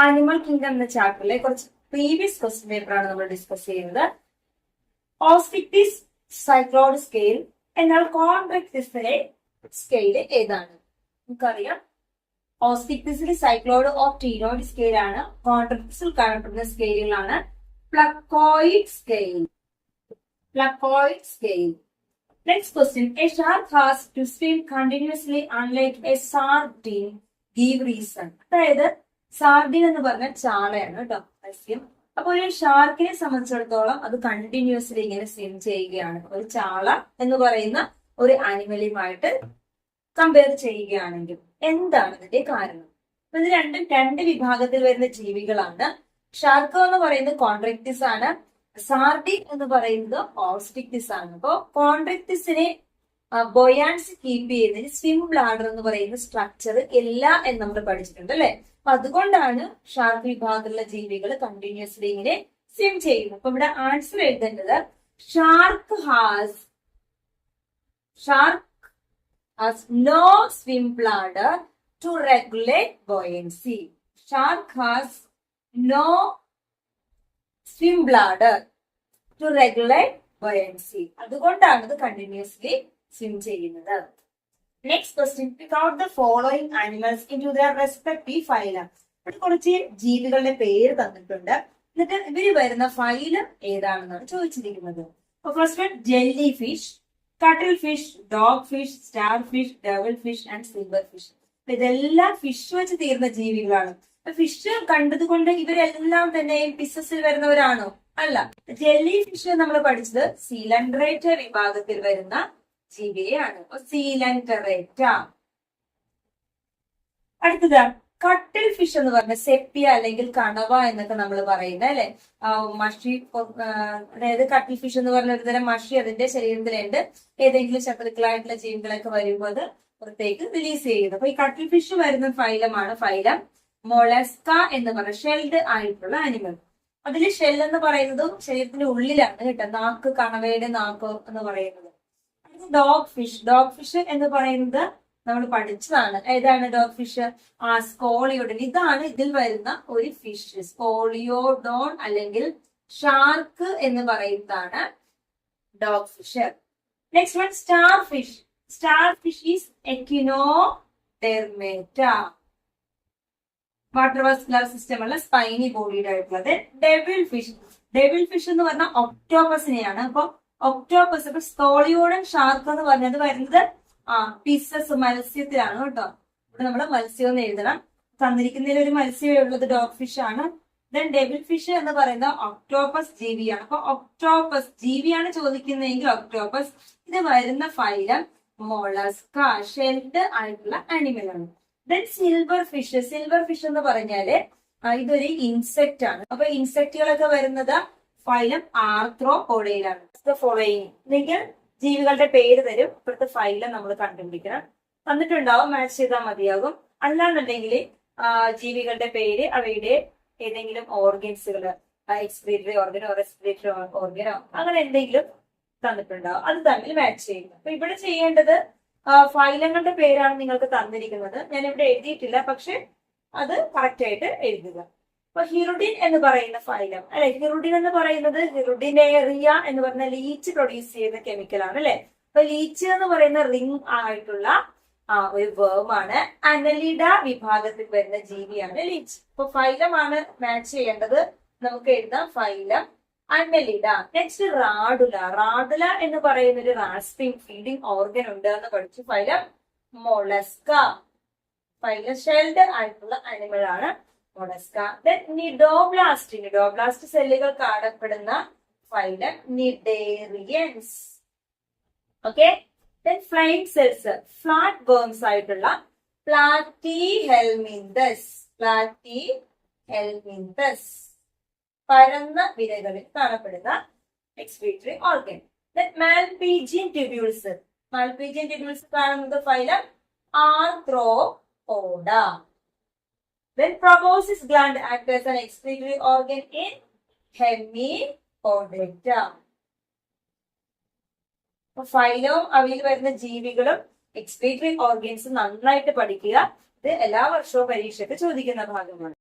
Animal kingdom എന്ന ചാപ്റ്ററിലെ കുറച്ച് previous question പേപ്പറാണ് നമ്മൾ ഡിസ്കസ് ചെയ്യുന്നത്. ഓസ്റ്റിക്ടിസ് സൈക്ലോയിഡ് സ്കെയിൽ എന്നാൽ കോൺട്രാക്റ്റിസിലെ സ്കെയിൽ ഏതാണ്? നമുക്കറിയാം ഓസ്റ്റിക്ടിസിൽ സൈക്ലോയിഡ് ഓഫ് ടീനോയിഡ് സ്കെയിൽ ആണ്. കോൺട്രാക്റ്റിസിൽ കാണപ്പെടുന്ന സ്കെയിലുകളാണ് placoid scale. Next question. A shark has to swim continuously unlike a sardine. Give reason. അതായത് സാർഡിൻ എന്ന് പറഞ്ഞാൽ ചാളയാണ് കേട്ടോ, മത്സ്യം. അപ്പൊ ഒരു ഷാർക്കിനെ സംബന്ധിച്ചിടത്തോളം അത് കണ്ടിന്യൂസ്ലി ഇങ്ങനെ സ്വിം ചെയ്യുകയാണ്. ഒരു ചാള എന്ന് പറയുന്ന ഒരു ആനിമലുമായിട്ട് കമ്പയർ ചെയ്യുകയാണെങ്കിൽ എന്താണ് ഇതിന്റെ കാരണം? അപ്പൊ ഇത് രണ്ടും രണ്ട് വിഭാഗത്തിൽ വരുന്ന ജീവികളാണ്. ഷാർക്ക് എന്ന് പറയുന്നത് കോൺട്രാക്റ്റിസ് ആണ്, സാർഡിൻ എന്ന് പറയുന്നത് ഓസ്റ്റിക്ടിസ് ആണ്. അപ്പോ കോൺട്രാക്റ്റിസിനെ ബൊയാൻസി കീപ്പ് ചെയ്യുന്നതിന് സ്വിം ബ്ലാഡർ എന്ന് പറയുന്ന സ്ട്രക്ചർ ഇല്ല എന്ന് നമ്മൾ പഠിച്ചിട്ടുണ്ട് അല്ലെ. അപ്പൊ അതുകൊണ്ടാണ് ഷാർക്ക് വിഭാഗത്തിലുള്ള ജീവികൾ കണ്ടിന്യൂസ്ലി ഇങ്ങനെ സ്വിം ചെയ്യുന്നത്. അപ്പൊ ഇവിടെ ആൻസർ എഴുതേണ്ടത് shark has no swim bladder to regulate buoyancy. Shark has no swim bladder to regulate buoyancy. അതുകൊണ്ടാണ് ഇത് കണ്ടിന്യൂസ്ലി സ്വിം ചെയ്യുന്നത്. Next question. Pick out the following animals into their respective phylum. ഇവിടെ കുറച്ച് ജീവികളുടെ പേര് തന്നിട്ടുണ്ട്. എന്നിട്ട് ഇവര് വരുന്ന ഫൈലം ഏതാണെന്നാണ് ചോദിച്ചിരിക്കുന്നത്. ഫസ്റ്റ് വൺ ജെല്ലി ഫിഷ്, കട്ടിൽ fish, dog fish, star fish, devil fish and silver fish. ഇതെല്ലാം ഫിഷ് വെച്ച് തീർന്ന ജീവികളാണ്. ഫിഷ് കണ്ടത് കൊണ്ട് ഇവരെല്ലാം തന്നെ പിസസിൽ വരുന്നവരാണോ? അല്ല. ജെല്ലി ഫിഷ് നമ്മൾ പഠിച്ചത് സീലൻഡറേറ്റ വിഭാഗത്തിൽ വരുന്ന ജീവിയാണ്. സീലൻഡറേറ്റ. അടുത്തത് കട്ടിൽ ഫിഷ് എന്ന് പറഞ്ഞ സെപ്പിയ അല്ലെങ്കിൽ കണവ എന്നൊക്കെ നമ്മൾ പറയുന്നത് അല്ലെ. മഷി, അതായത് കട്ടിൽ ഫിഷ് എന്ന് പറഞ്ഞ ഒരു തരം മഷി അതിന്റെ ശരീരത്തിലുണ്ട്. ഏതെങ്കിലും ശത്രുക്കളായിട്ടുള്ള ജീവികളൊക്കെ വരുമ്പോൾ അത് പുറത്തേക്ക് റിലീസ് ചെയ്യുന്നത്. അപ്പൊ ഈ കട്ടിൽ ഫിഷ് വരുന്ന ഫൈലമാണ് ഫൈലം മൊളസ്ക എന്ന് പറയുന്നത് ഷെൽഡ് ആയിട്ടുള്ള ആനിമൽ. അതില് ഷെൽ എന്ന് പറയുന്നതും ശരീരത്തിന്റെ ഉള്ളിലാണ് കേട്ടോ, നാക്ക്, കണവയുടെ നാക്ക് എന്ന് പറയുന്നത്. Dog fish. ഡോഗ് ഫിഷ് എന്ന് പറയുന്നത് നമ്മൾ പഠിച്ചതാണ്. ഏതാണ് ഡോഗ് ഫിഷ്? സ്കോളിയോഡോൺ. ഇതാണ് ഇതിൽ വരുന്ന ഒരു ഫിഷ്. സ്കോളിയോഡോൺ അല്ലെങ്കിൽ ഷാർക്ക് എന്ന് പറയുന്നതാണ് dogfish. Next one starfish. Starfish is echinodermata. Water vascular system ഉള്ള സ്പൈനി ബോഡിയുടെ ആയിട്ടുള്ളത്. Devil fish. ഡെവിൾ ഫിഷ് എന്ന് പറഞ്ഞാൽ ഒക്ടോപ്പസിനെയാണ്. അപ്പൊ ഒക്ടോപ്പസ്, ഇപ്പൊ സ്കോളിയോഡൻ ഷാർക്ക് എന്ന് പറഞ്ഞത് വരുന്നത് പിസസ് മത്സ്യത്തിലാണ് കേട്ടോ. ഇവിടെ നമ്മൾ മത്സ്യം എന്ന് എഴുതണം. തന്നിരിക്കുന്നതിൽ ഒരു മത്സ്യമേ ഉള്ളത് ഡോഗ് ഫിഷ് ആണ്. ദെൻ ഡെവിൾ ഫിഷ് എന്ന് പറയുന്ന ഒക്ടോപ്പസ് ജീവിയാണ്. അപ്പൊ ഒക്ടോപ്പസ് ജീവിയാണ് ചോദിക്കുന്നതെങ്കിൽ ഒക്ടോപ്പസ്. ഇത് വരുന്ന ഫൈലം മൊളസ്ക, ഷെൽഡ് ആയിട്ടുള്ള ആനിമൽ ആണ്. Then silver fish. Silver fish എന്ന് പറഞ്ഞാല് ഇതൊരു ഇൻസെക്ട് ആണ്. അപ്പൊ ഇൻസെക്റ്റുകളൊക്കെ വരുന്നത് ഫൈലം ആർത്രോപോഡയിലാണ്. ഫോളോയിങ് നിങ്ങൾ ജീവികളുടെ പേര് തരും, ഇപ്പോഴത്തെ ഫൈലം നമ്മൾ കണ്ടുപിടിക്കണം. തന്നിട്ടുണ്ടാവും, മാച്ച് ചെയ്താൽ മതിയാകും. അല്ലാന്നുണ്ടെങ്കിൽ ജീവികളുടെ പേര്, അവയുടെ ഏതെങ്കിലും ഓർഗൻസുകൾ, എക്സ്പിറേറ്ററി ഓർഗനോ റെസ്പിറേറ്ററി ഓർഗനോ അങ്ങനെ എന്തെങ്കിലും തന്നിട്ടുണ്ടാവും, അത് തമ്മിൽ മാച്ച് ചെയ്യുന്നു. അപ്പൊ ഇവിടെ ചെയ്യേണ്ടത് ഫൈലങ്ങളുടെ പേരാണ് നിങ്ങൾക്ക് തന്നിരിക്കുന്നത്. ഞാൻ ഇവിടെ എഴുതിയിട്ടില്ല, പക്ഷെ അത് കറക്റ്റ് ആയിട്ട് എഴുതുക. അപ്പൊ ഹിറുഡിൻ എന്ന് പറയുന്ന ഫൈലം അല്ലെ. ഹിറുഡിൻ എന്ന് പറയുന്നത് ഹിറുഡിനേറിയ എന്ന് പറഞ്ഞ ലീച്ച് പ്രൊഡ്യൂസ് ചെയ്യുന്ന കെമിക്കലാണ് അല്ലെ. അപ്പൊ ലീച്ച് എന്ന് പറയുന്ന റിംഗ് ആയിട്ടുള്ള ഒരു വേർമാണ്. അനലിഡ വിഭാഗത്തിൽ വരുന്ന ജീവിയാണ് ലീച്ച്. അപ്പൊ ഫൈലമാണ് മാച്ച് ചെയ്യേണ്ടത്. നമുക്ക് എഴുതാം phylum annelida. Next radula. Radula എന്ന് പറയുന്ന ഒരു റാസ്പിംഗ് ഫീഡിംഗ് ഓർഗൻ ഉണ്ട് എന്ന് പഠിച്ചു. Phylum mollusca. ഫൈലം ഷെൽഡ് ആയിട്ടുള്ള ആനിമൽ ആണ് മൊളസ്ക. Then cnidoblast. നിഡോബ്ലാസ്റ്റ് സെല്ലുകൾ കാണപ്പെടുന്ന phylum cnidarians. Okay. Then flying cells, flat worms ആയിട്ടുള്ള പ്ലാറ്റിഹെൽമിന്തസ്. പ്ലാറ്റിഹെൽമിന്തസ് പരന്ന വിരകളിൽ കാണപ്പെടുന്ന excretory organ. Malpighian tubules. Malpighian tubules കാണുന്നത് phylum arthropoda. Then proboscis gland acts as an excretory organ in Hemipodacta. ഫൈലവും അവയിൽ വരുന്ന ജീവികളും എക്സ്ക്രീറ്ററി ഓർഗൻസ് നന്നായിട്ട് പഠിക്കുക. ഇത് എല്ലാ വർഷവും പരീക്ഷയ്ക്ക് ചോദിക്കുന്ന ഭാഗമാണ്.